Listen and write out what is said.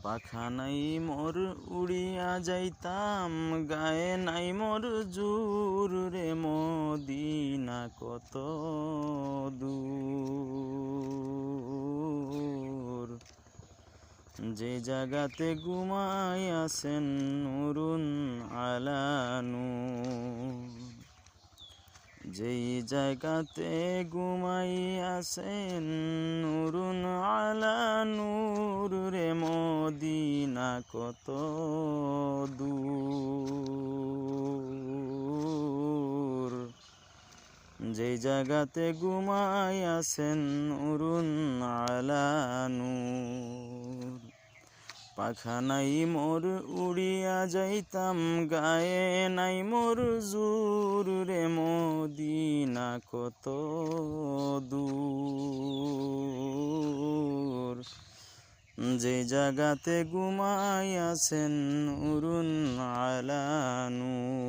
পাখা নাই মোর উড়িয়া যাইতাম, গায়ে নাই মোর জোর রে মদিনা কত দূর। যে জাগাতে ঘুমাই আছেন নুরুন আলা নূর, যেই জায়গাতে ঘুমাই আছেন নুরুন আলা নূর রে মদিনা কত দূর। যেই জায়গাতে ঘুমাই আছেন নুরুন আলা নূর। পাখা নাই মোর উড়িয়া যাইতাম, গায়ে নাই মোর জোর রে মদিনা কত দূর। যে জাগাতে ঘুমাই আছেন নুরুন আলা নূর।